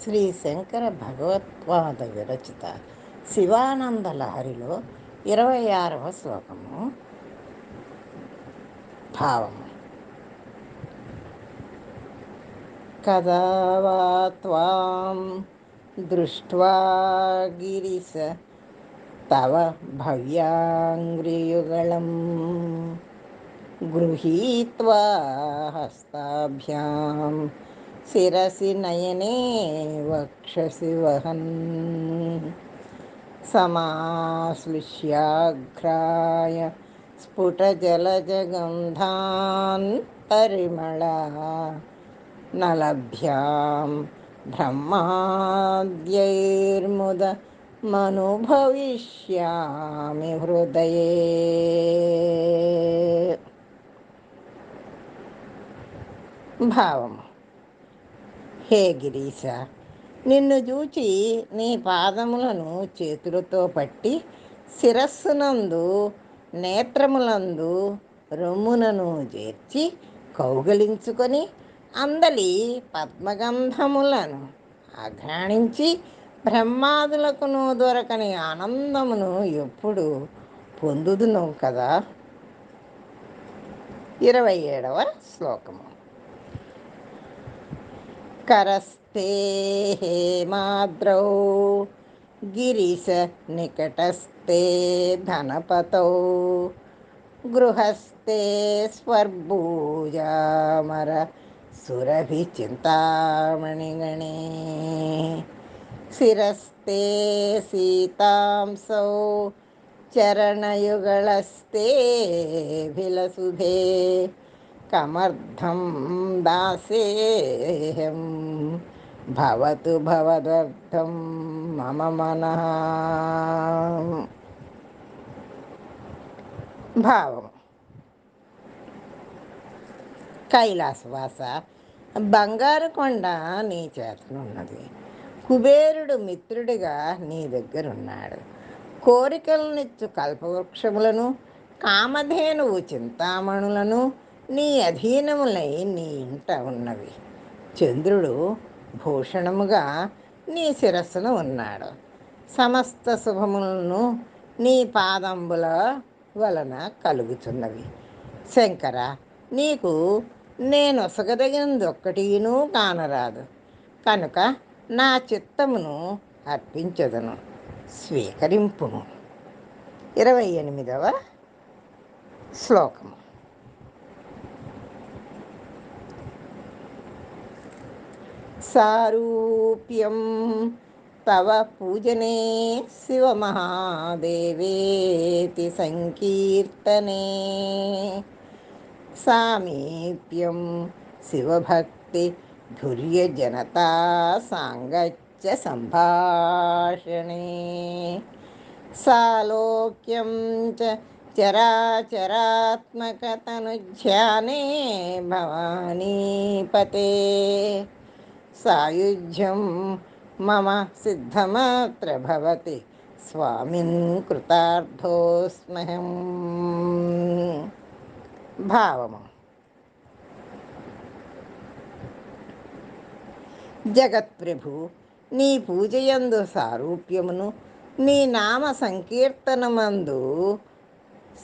శ్రీ శంకర భగవత్పాద విరచిత శివానంద లహరిలో 26వ శ్లోకము. భావము. కదా వా త్వాం దృష్ట్వా గిరిశ తవ భవ్యాంగ్రియుగళం గృహీత్వా హస్తాభ్యాం శిరసి నయనే వక్షసి వహన్ సమాశ్లిష్యాఘ్రాయ స్ఫుటజలజగంధాన్ పరిమళ నలభ్యాం బ్రహ్మాద్యైర్ముద మనుభవిష్యామి హృదయే. భావము. హే గిరీశ, నిన్ను చూచి నీ పాదములను చేతులతో పట్టి శిరస్సునందు నేత్రములందు రొమ్మునను చేర్చి కౌగలించుకొని అందలి పద్మగంధములను ఆఘ్రాణించి బ్రహ్మాదులకును దొరకని ఆనందమును ఎప్పుడు పొందుదును కదా. 27వ శ్లోకము. కరస్తే హేమాద్రౌ గిరీశ నికటస్థే ధనపతౌ గృహస్థే స్వర్భూజామర సురభి చింతామణిగణే శిరస్తే సీతాంసౌ చరణయుగళస్తే విలసుభే కమర్థం దాసేహం భవతు భవదర్థం మమ మనః. భావం. కైలాసవాస, బంగారు కొండ నీ చేతనున్నది. కుబేరుడు మిత్రుడిగా నీ దగ్గరున్నాడు. కోరికలనిచ్చు కల్పవృక్షములను కామధేనువు చింతామణులను నీ అధీనములై నీ ఇంట ఉన్నవి. చంద్రుడు భూషణముగా నీ శిరస్సును ఉన్నాడు. సమస్త శుభములను నీ పాదంబుల వలన కలుగుతున్నవి. శంకర, నీకు నేనొసగదగినదొక్కటినూ కానరాదు కనుక నా చిత్తమును అర్పించదను, స్వీకరింపుము. 28వ శ్లోకము. సారూప్యం తవ పూజనే శివమహాదేవేతి సంకీర్తనే సామీప్యం శివభక్తి ధుర్యజనతా సాంగత్య సంభాషణే సాలోక్యం చ చరాచరాత్మకతనుధ్యానే భవానీపతే సాయుధ్యం మమ సిద్ధమత్ర భవతి స్వామిన్ కృతార్థోస్మ్యహం. భావము. జగత్ప్రభు, నీ పూజయందు సారూప్యమును నీ నామ సంకీర్తనమందు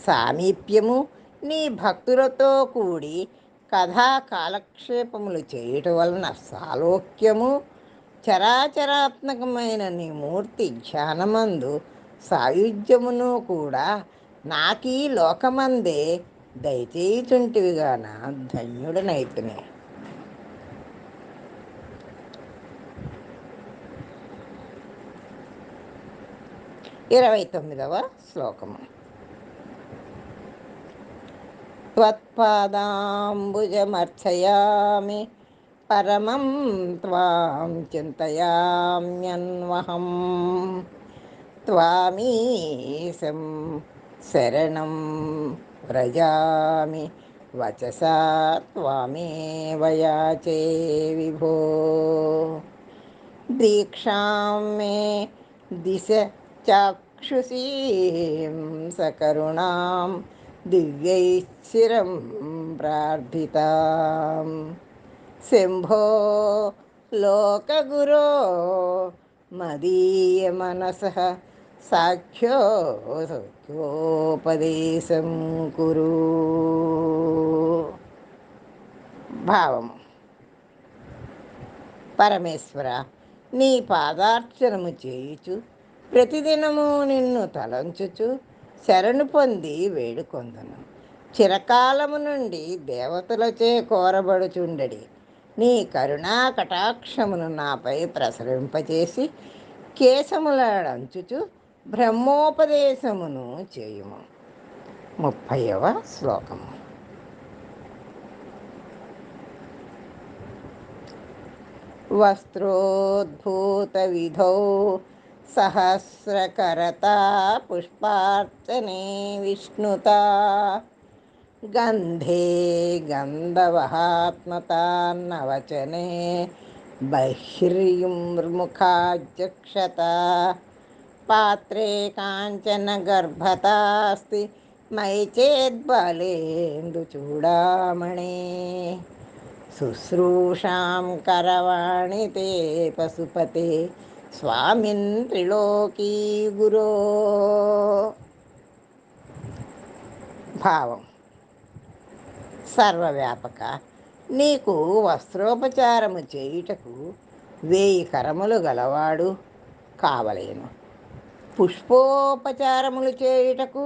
సామీప్యము నీ భక్తులతో కూడి కథా కాలక్షేపములు చేయుట వలన సాలోక్యము చరాచరాత్మకమైన నీ మూర్తి ధ్యానమందు సాయుధ్యమును కూడా నాకీ లోకమందే దయచేయుచుంటివిగాన ధన్యుడనైతునే. 29వ శ్లోకము. త్వత్పాదాంబుజమర్చయామి పరమం త్వాం చింతయామ్యన్వహం త్వామీశం శరణం వ్రజామి వచసా త్వామేవ యాచే విభో దీక్షాం మే దిశ చాక్షుషీం సకరుణాం దివ్యైశ్చిరం ప్రార్థితాం శంభో లోకగురో మదీయ మనస సాఖ్యో సఖ్యోపదేశం కురు. భావము: పరమేశ్వర, నీ పాదార్చనము చేయుచు ప్రతిదినము నిన్ను తలంచుచు శరణు పొంది వేడుకొందును. చిరకాలము నుండి దేవతలచే కోరబడుచుండడి నీ కరుణా కటాక్షమును నాపై ప్రసరింపచేసి కేశములడంచుచు బ్రహ్మోపదేశమును చేయుము. 30వ శ్లోకము. వస్త్రోద్భూతవిధౌ సహస్రకరతా పుష్పార్చనే విష్ణుతా గంధే గంధవహాత్మతాన్నవచనే బహిర్ముఖాధ్యక్షత పాత్రే కాంచన గర్భతాస్తి మయి చేద్బలేందు చూడామణే శుశ్రూషాం కరవాణి తే పశుపతే స్వామిన్ త్రిలోకీ గురో. భావం: సర్వవ్యాపక, నీకు వస్త్రోపచారము చేయుటకు 1000 కరములు గలవాడు కావలేను. పుష్పోపచారములు చేయుటకు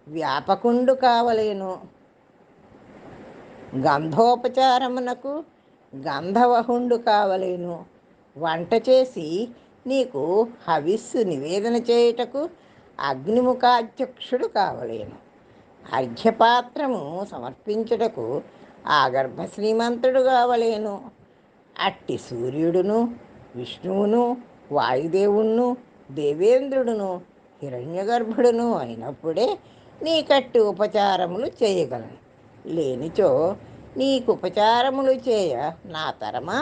వ్యాపకుండు కావలేను. గంధోపచారమునకు గంధవహుండు కావలేను. వంట చేసి నీకు హవిస్సు నివేదన చేయుటకు అగ్నిముఖాధ్యక్షుడు కావలేను. అర్ఘ్యపాత్రము సమర్పించుటకు ఆగర్భ శ్రీమంతుడు కావలేను. అట్టి సూర్యుడును, విష్ణువును, వాయుదేవుణ్ణు, దేవేంద్రుడును, హిరణ్యగర్భుడును అయినప్పుడే నీకట్టి ఉపచారములు చేయగలను. లేనిచో నీకు ఉపచారములు చేయ నా తరమా?